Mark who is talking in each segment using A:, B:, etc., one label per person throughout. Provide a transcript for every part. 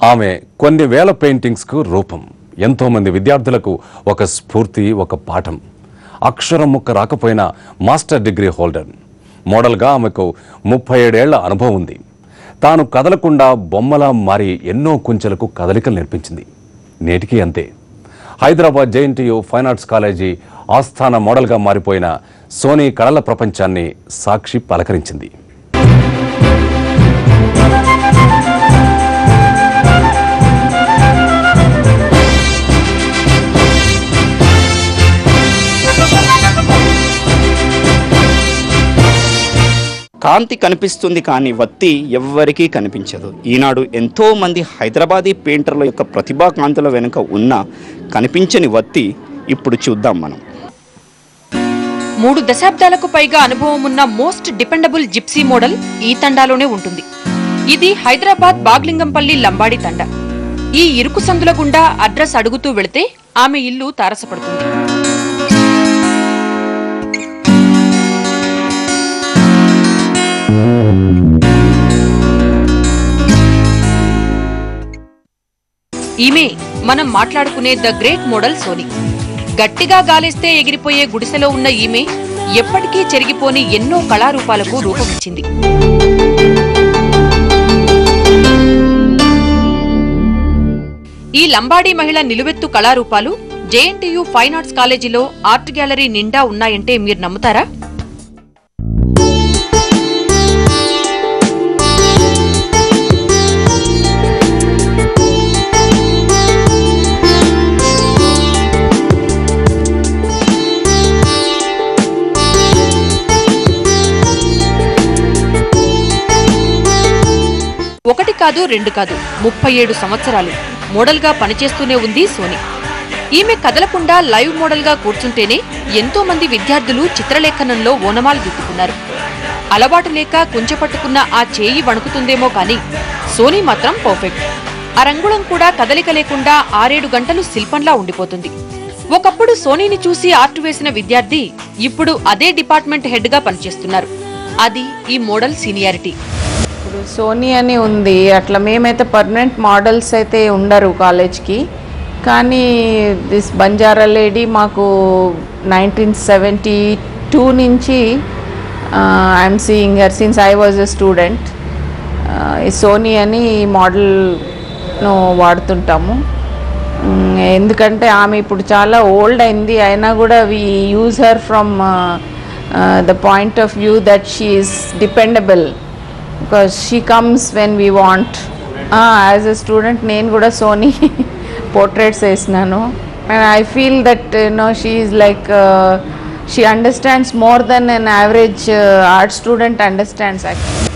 A: ఆమె కొన్ని వేల పెయింటింగ్స్కు రూపం. ఎంతోమంది విద్యార్థులకు ఒక స్ఫూర్తి, ఒక పాఠం. అక్షరం ముక్క రాకపోయినా మాస్టర్ డిగ్రీ హోల్డర్. మోడల్గా ఆమెకు 37 ఏళ్ల అనుభవం ఉంది. తాను కదలకుండా బొమ్మలా మారి ఎన్నో కుంచెలకు కదలికలు నేర్పించింది. నేటికి అంతే. Hyderabad JNTU fine arts college ఆస్థాన మోడల్గా మారిపోయిన సోనీ కళల ప్రపంచాన్ని సాక్షి పలకరించింది.
B: కాంతి కనిపిస్తుంది కానీ వత్తి ఎవ్వరికీ కనిపించదు. ఈనాడు ఎంతోమంది హైదరాబాదీ పెయింటర్ల యొక్క ప్రతిభా కాంతుల వెనుక ఉన్న కనిపించని వత్తి ఇప్పుడు చూద్దాం మనం.
C: 3 దశాబ్దాలకు పైగా అనుభవం ఉన్న మోస్ట్ డిపెండబుల్ జిప్సీ మోడల్ ఈ తండాలోనే ఉంటుంది. ఇది హైదరాబాద్ బాగ్లింగంపల్లి లంబాడి తండా. ఈ ఇరుకు సందుల గుండా అడ్రస్ అడుగుతూ వెళితే ఆమె ఇల్లు తారసపడుతుంది. ఈమె మనం మాట్లాడుకునే ద గ్రేట్ మోడల్ సోనీ. గట్టిగా గాలేస్తే ఎగిరిపోయే గుడిసెలో ఉన్న ఈమె ఎప్పటికీ చెరిగిపోని ఎన్నో కళారూపాలకు రూపమిచ్చింది. ఈ లంబాడీ మహిళ నిలువెత్తు కళారూపాలు జేఎన్టీయూ ఫైన్ ఆర్ట్స్ కాలేజీలో ఆర్ట్ గ్యాలరీ నిండా ఉన్నాయంటే మీరు నమ్ముతారా? ఒకటి కాదు, 2 కాదు, 37 సంవత్సరాలు మోడల్గా పనిచేస్తూనే ఉంది సోనీ. ఈమె కదలకుండా లైవ్ మోడల్గా కూర్చుంటేనే ఎంతో మంది విద్యార్థులు చిత్రలేఖనంలో ఓనమాలు దిద్దుకున్నారు. అలవాటు లేక కుంచెపట్టుకున్న ఆ చేయి వణుకుతుందేమో కానీ సోనీ మాత్రం పర్ఫెక్ట్. అరంగుళం కూడా కదలిక లేకుండా 6-7 గంటలు శిల్పంలా ఉండిపోతుంది. ఒకప్పుడు సోనీని చూసి ఆర్ట్ వేసిన విద్యార్థి ఇప్పుడు అదే డిపార్ట్మెంట్ హెడ్గా పనిచేస్తున్నారు. అది ఈ మోడల్ సీనియారిటీ.
D: ఇప్పుడు సోనీ అని ఉంది, అట్లా మేమైతే పర్మనెంట్ మోడల్స్ అయితే ఉండరు కాలేజ్కి. కానీ దిస్ బంజారా లేడీ మాకు 1972 నుంచి I'm seeing her since I was a student. ఈ సోనీ అని మోడల్ను వాడుతుంటాము. ఎందుకంటే ఆమె ఇప్పుడు చాలా ఓల్డ్ అయింది, అయినా కూడా we use her from the point of view that she is dependable. Because she comes when we want. As a student, నేను కూడా సోనీ portraits వేసినాను. And I feel that she is like she understands more than an average art student understands actually.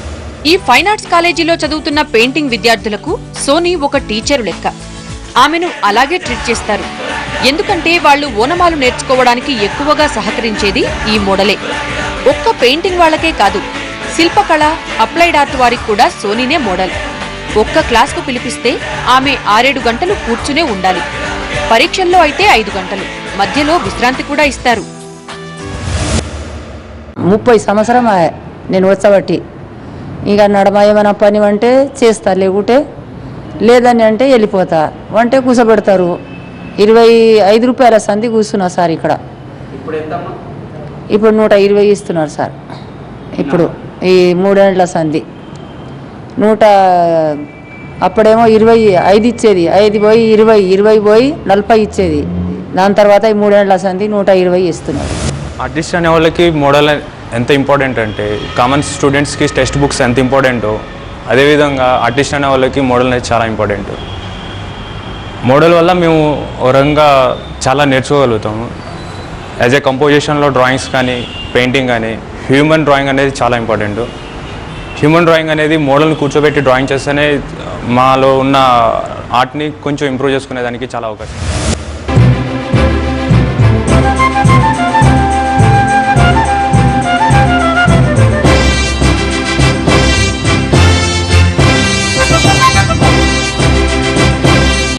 C: ఈ fine arts కాలేజీలో చదువుతున్న painting విద్యార్థులకు Sony ఒక teacher లెక్క. ఆమెను అలాగే ట్రీట్ చేస్తారు. ఎందుకంటే వాళ్ళు ఓనమాలు నేర్చుకోవడానికి ఎక్కువగా సహకరించేది ఈ మోడలే. ఒక్క పెయింటింగ్ వాళ్ళకే కాదు, శిల్పకళ, అప్లైడ్ ఆర్ట్ వారికి కూడా సోనీనే మోడల్. ఒక్క క్లాస్కు పిలిపిస్తే ఆమె 6-7 గంటలు కూర్చునే ఉండాలి. పరీక్షల్లో అయితే 5 గంటలు, మధ్యలో విశ్రాంతి కూడా ఇస్తారు.
E: 30 సంవత్సరం నేను వచ్చబట్టి ఇక నడమ ఏమైనా పని అంటే చేస్తా, లేకుంటే లేదని అంటే వెళ్ళిపోతా. అంటే కూర్చోబెడతారు. 25 రూపాయల సంధి కూర్చున్నా సార్ ఇక్కడ. ఇప్పుడు 120 ఇస్తున్నారు సార్. ఇప్పుడు ఈ 3 ఏళ్ల సంధి 100, అప్పుడేమో 25 ఇచ్చేది, 5 పోయి 20 పోయి 40 ఇచ్చేది. దాని తర్వాత ఈ 3 ఏళ్ల సంధి 120 ఇస్తున్నారు.
F: ఆర్టిస్ట్ అనే వాళ్ళకి మోడల్ ఎంత ఇంపార్టెంట్ అంటే కామన్ స్టూడెంట్స్కి టెక్స్ట్ బుక్స్ ఎంత ఇంపార్టెంటో అదేవిధంగా ఆర్టిస్ట్ అనే వాళ్ళకి మోడల్ అనేది చాలా ఇంపార్టెంట్. మోడల్ వల్ల మేము వరంగా చాలా నేర్చుకోగలుగుతాము. యాజ్ ఏ కంపోజిషన్లో డ్రాయింగ్స్ కానీ పెయింటింగ్ కానీ హ్యూమన్ డ్రాయింగ్ అనేది చాలా ఇంపార్టెంట్. హ్యూమన్ డ్రాయింగ్ అనేది మోడల్ని కూర్చోబెట్టి డ్రాయింగ్ చేస్తేనే మాలో ఉన్న ఆర్ట్ని కొంచెం ఇంప్రూవ్ చేసుకునేదానికి చాలా అవకాశం.